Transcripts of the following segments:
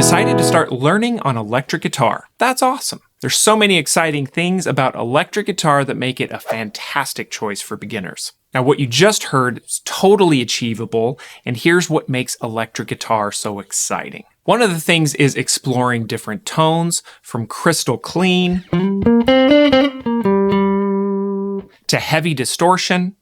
decided to start learning on electric guitar. That's awesome. There's so many exciting things about electric guitar that make it a fantastic choice for beginners. Now, what you just heard is totally achievable, and here's what makes electric guitar so exciting. One of the things is exploring different tones, from crystal clean to heavy distortion.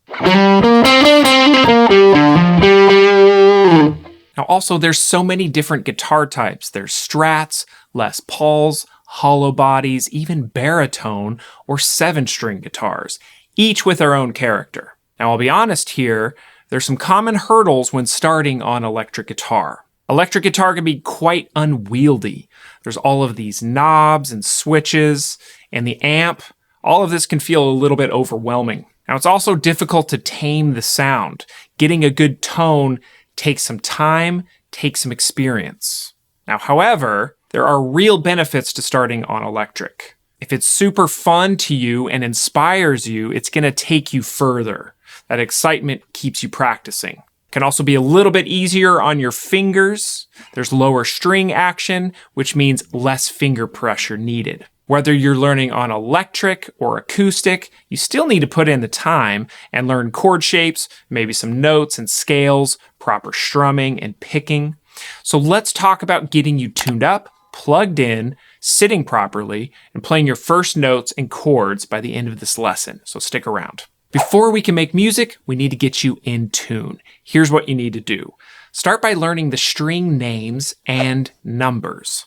Now also, there's so many different guitar types. There's Strats, Les Pauls, hollow bodies, even baritone or 7-string guitars, each with their own character. Now I'll be honest here, there's some common hurdles when starting on electric guitar. Electric guitar can be quite unwieldy. There's all of these knobs and switches, and the amp. All of this can feel a little bit overwhelming. Now it's also difficult to tame the sound. Getting a good tone takes some time, takes some experience. Now, however, there are real benefits to starting on electric. If it's super fun to you and inspires you, it's going to take you further. That excitement keeps you practicing. It can also be a little bit easier on your fingers. There's lower string action, which means less finger pressure needed. Whether you're learning on electric or acoustic, you still need to put in the time and learn chord shapes, maybe some notes and scales, proper strumming and picking. So let's talk about getting you tuned up, plugged in, sitting properly, and playing your first notes and chords by the end of this lesson. So stick around. Before we can make music, we need to get you in tune. Here's what you need to do. Start by learning the string names and numbers.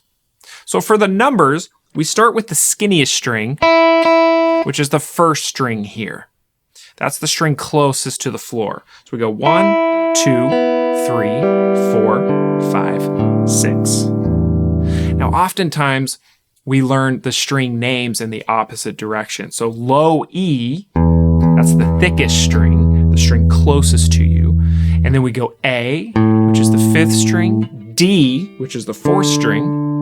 So for the numbers, we start with the skinniest string, which is the first string here. That's the string closest to the floor. So we go 1, 2, 3, 4, 5, 6. Now, oftentimes we learn the string names in the opposite direction. So low E, that's the thickest string, the string closest to you. And then we go A, which is the 5th string, D, which is the 4th string,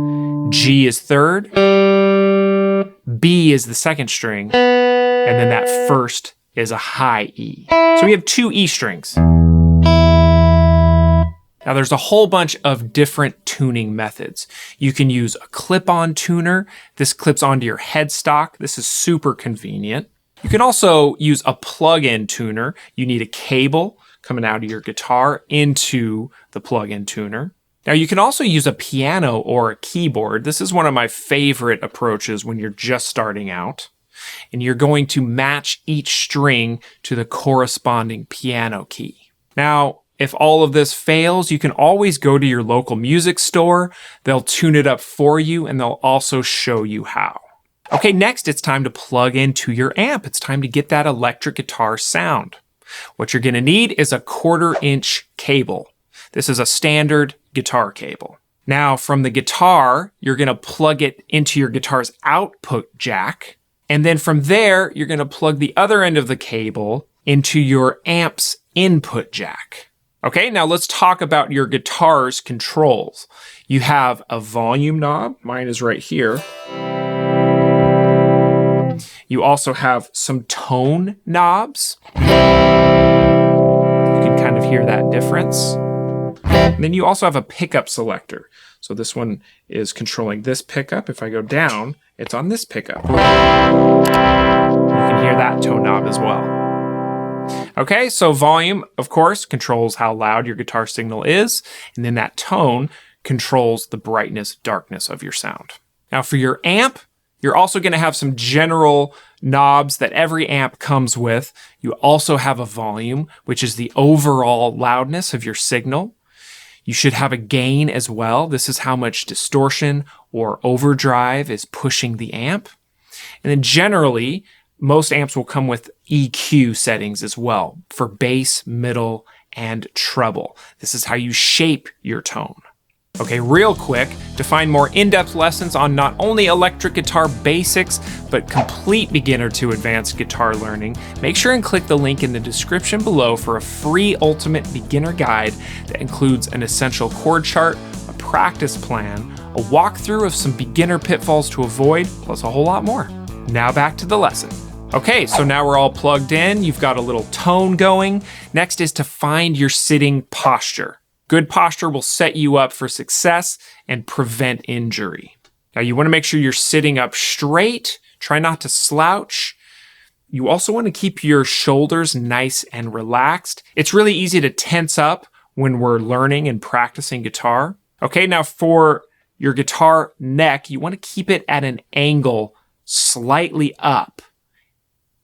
G is 3rd, B is the 2nd string, and then that first is a high E. So we have 2 E strings. Now there's a whole bunch of different tuning methods. You can use a clip-on tuner. This clips onto your headstock. This is super convenient. You can also use a plug-in tuner. You need a cable coming out of your guitar into the plug-in tuner. Now you can also use a piano or a keyboard. This is one of my favorite approaches when you're just starting out. And you're going to match each string to the corresponding piano key. Now, if all of this fails, you can always go to your local music store. They'll tune it up for you and they'll also show you how. Okay, next it's time to plug into your amp. It's time to get that electric guitar sound. What you're going to need is a 1/4-inch cable. This is a standard guitar cable. Now from the guitar, you're going to plug it into your guitar's output jack. And then from there, you're going to plug the other end of the cable into your amp's input jack. Okay, now let's talk about your guitar's controls. You have a volume knob. Mine is right here. You also have some tone knobs. You can kind of hear that difference. And then you also have a pickup selector. So this one is controlling this pickup. If I go down, it's on this pickup. You can hear that tone knob as well. Okay, so volume, of course, controls how loud your guitar signal is, and then that tone controls the brightness, darkness of your sound. Now for your amp, you're also going to have some general knobs that every amp comes with. You also have a volume, which is the overall loudness of your signal. You should have a gain as well. This is how much distortion or overdrive is pushing the amp. And then generally, most amps will come with EQ settings as well for bass, middle, and treble. This is how you shape your tone. Okay, real quick, to find more in-depth lessons on not only electric guitar basics, but complete beginner to advanced guitar learning, make sure and click the link in the description below for a free ultimate beginner guide that includes an essential chord chart, a practice plan, a walkthrough of some beginner pitfalls to avoid, plus a whole lot more. Now back to the lesson. Okay, so now we're all plugged in. You've got a little tone going. Next is to find your sitting posture. Good posture will set you up for success and prevent injury. Now you want to make sure you're sitting up straight. Try not to slouch. You also want to keep your shoulders nice and relaxed. It's really easy to tense up when we're learning and practicing guitar. Okay, now for your guitar neck, you want to keep it at an angle slightly up.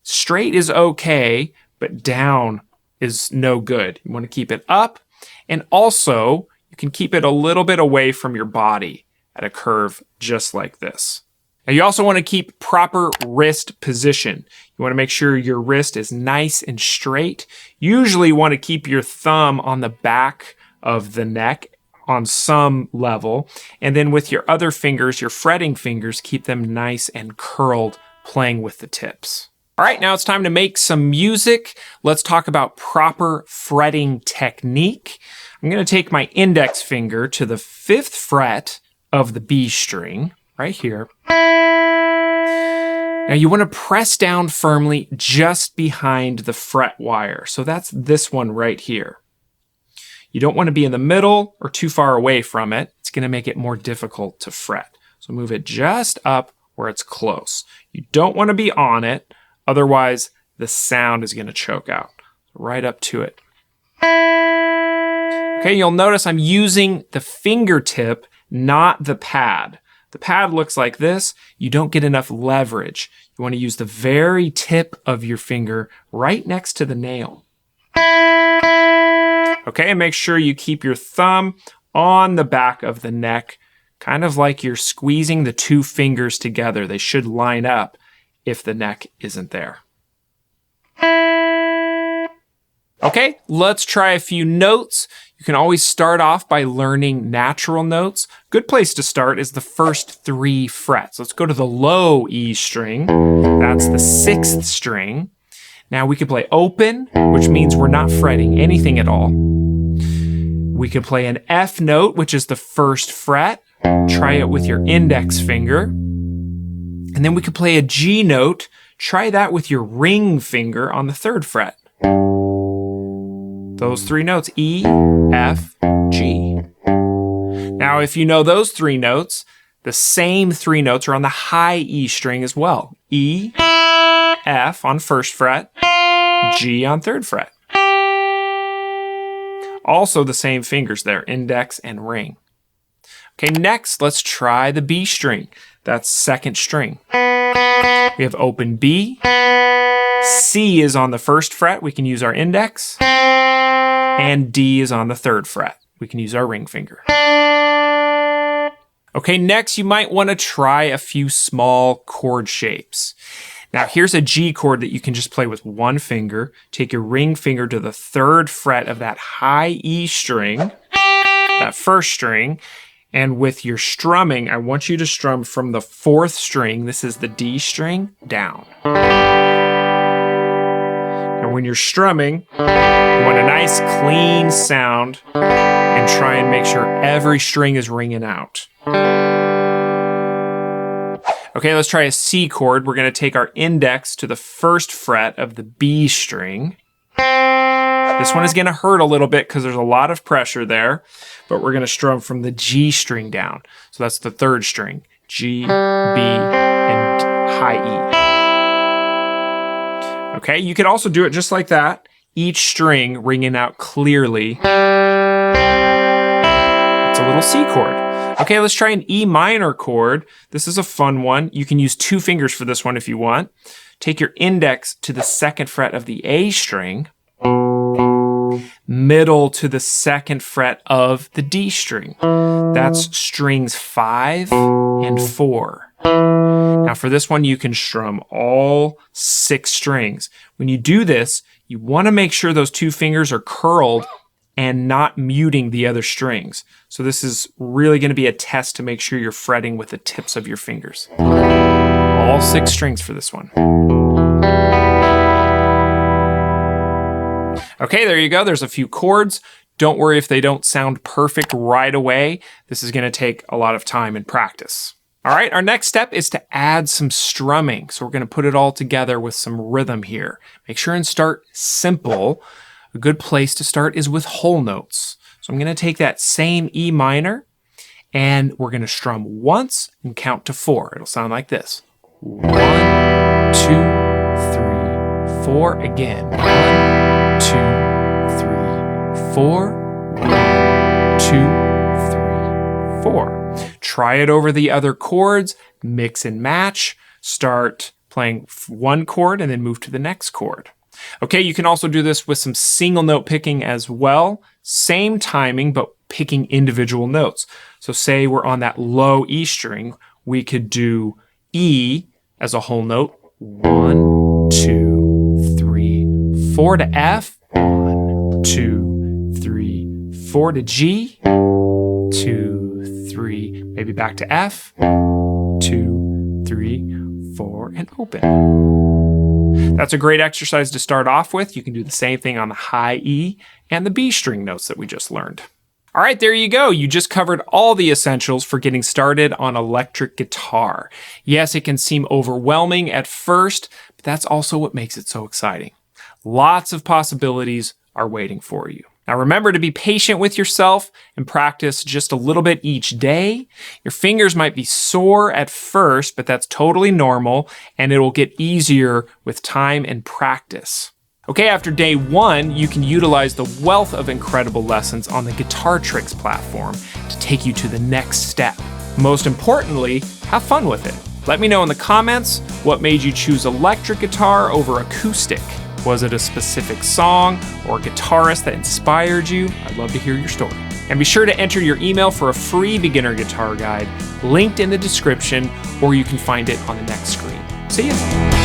Straight is okay, but down is no good. You want to keep it up, and also you can keep it a little bit away from your body at a curve just like this. Now you also want to keep proper wrist position. You want to make sure your wrist is nice and straight. Usually you want to keep your thumb on the back of the neck on some level, and then with your other fingers, your fretting fingers, keep them nice and curled, playing with the tips. All right, now it's time to make some music. Let's talk about proper fretting technique. I'm going to take my index finger to the 5th fret of the B string, right here. Now you want to press down firmly just behind the fret wire. So that's this one right here. You don't want to be in the middle or too far away from it. It's going to make it more difficult to fret. So move it just up where it's close. You don't want to be on it, otherwise the sound is going to choke out. Right up to it. Okay, you'll notice I'm using the fingertip, not the pad. The pad looks like this. You don't get enough leverage. You want to use the very tip of your finger right next to the nail. Okay, and make sure you keep your thumb on the back of the neck, kind of like you're squeezing the 2 fingers together. They should line up if the neck isn't there. Okay, let's try a few notes. You can always start off by learning natural notes. Good place to start is the first 3 frets. Let's go to the low E string. That's the 6th string. Now we could play open, which means we're not fretting anything at all. We could play an F note, which is the 1st fret. Try it with your index finger. And then we could play a G note. Try that with your ring finger on the 3rd fret. Those 3 notes, E, F, G. Now, if you know those 3 notes, the same 3 notes are on the high E string as well. E, F on 1st fret, G on 3rd fret. Also the same fingers there, index and ring. Okay, next, let's try the B string. That's 2nd string. We have open B. C is on the 1st fret. We can use our index. And D is on the 3rd fret. We can use our ring finger. Okay, next you might want to try a few small chord shapes. Now here's a G chord that you can just play with 1 finger. Take your ring finger to the 3rd fret of that high E string, that 1st string, and with your strumming, I want you to strum from the 4th string, this is the D string, down. Now when you're strumming, you want a nice clean sound and try and make sure every string is ringing out. Okay, let's try a C chord. We're going to take our index to the 1st fret of the B string. This one is going to hurt a little bit because there's a lot of pressure there, but we're going to strum from the G string down. So that's the 3rd string, G, B, and high E. Okay, you can also do it just like that, each string ringing out clearly. It's a little C chord. Okay, let's try an E minor chord. This is a fun one. You can use 2 fingers for this one if you want. Take your index to the 2nd fret of the A string, middle to the 2nd fret of the D string. That's strings 5 and 4. Now for this one, you can strum all 6 strings. When you do this, you want to make sure those 2 fingers are curled and not muting the other strings. So this is really going to be a test to make sure you're fretting with the tips of your fingers. All 6 strings for this one. Okay, there you go. There's a few chords. Don't worry if they don't sound perfect right away. This is going to take a lot of time and practice. All right, our next step is to add some strumming. So we're going to put it all together with some rhythm here. Make sure and start simple. A good place to start is with whole notes. So I'm going to take that same E minor and we're going to strum once and count to 4. It'll sound like this. 1, 2, 3, 4. Again. 1, 2, 3, 4. 1, 2, 3, 4. Try it over the other chords, mix and match, start playing one chord and then move to the next chord. Okay, you can also do this with some single note picking as well. Same timing, but picking individual notes. So say we're on that low E string, we could do E as a whole note. 1, 2, 3, 4 to F. 1, 2, 3, 4 to G. 2, 3, maybe back to F. 2, 3, 4, and open. That's a great exercise to start off with. You can do the same thing on the high E and the B string notes that we just learned. All right, there you go. You just covered all the essentials for getting started on electric guitar. Yes, it can seem overwhelming at first, but that's also what makes it so exciting. Lots of possibilities are waiting for you. Now remember to be patient with yourself and practice just a little bit each day. Your fingers might be sore at first, but that's totally normal, and it will get easier with time and practice. Okay, after day 1, you can utilize the wealth of incredible lessons on the Guitar Tricks platform to take you to the next step. Most importantly, have fun with it. Let me know in the comments what made you choose electric guitar over acoustic. Was it a specific song or guitarist that inspired you? I'd love to hear your story. And be sure to enter your email for a free beginner guitar guide linked in the description, or you can find it on the next screen. See you.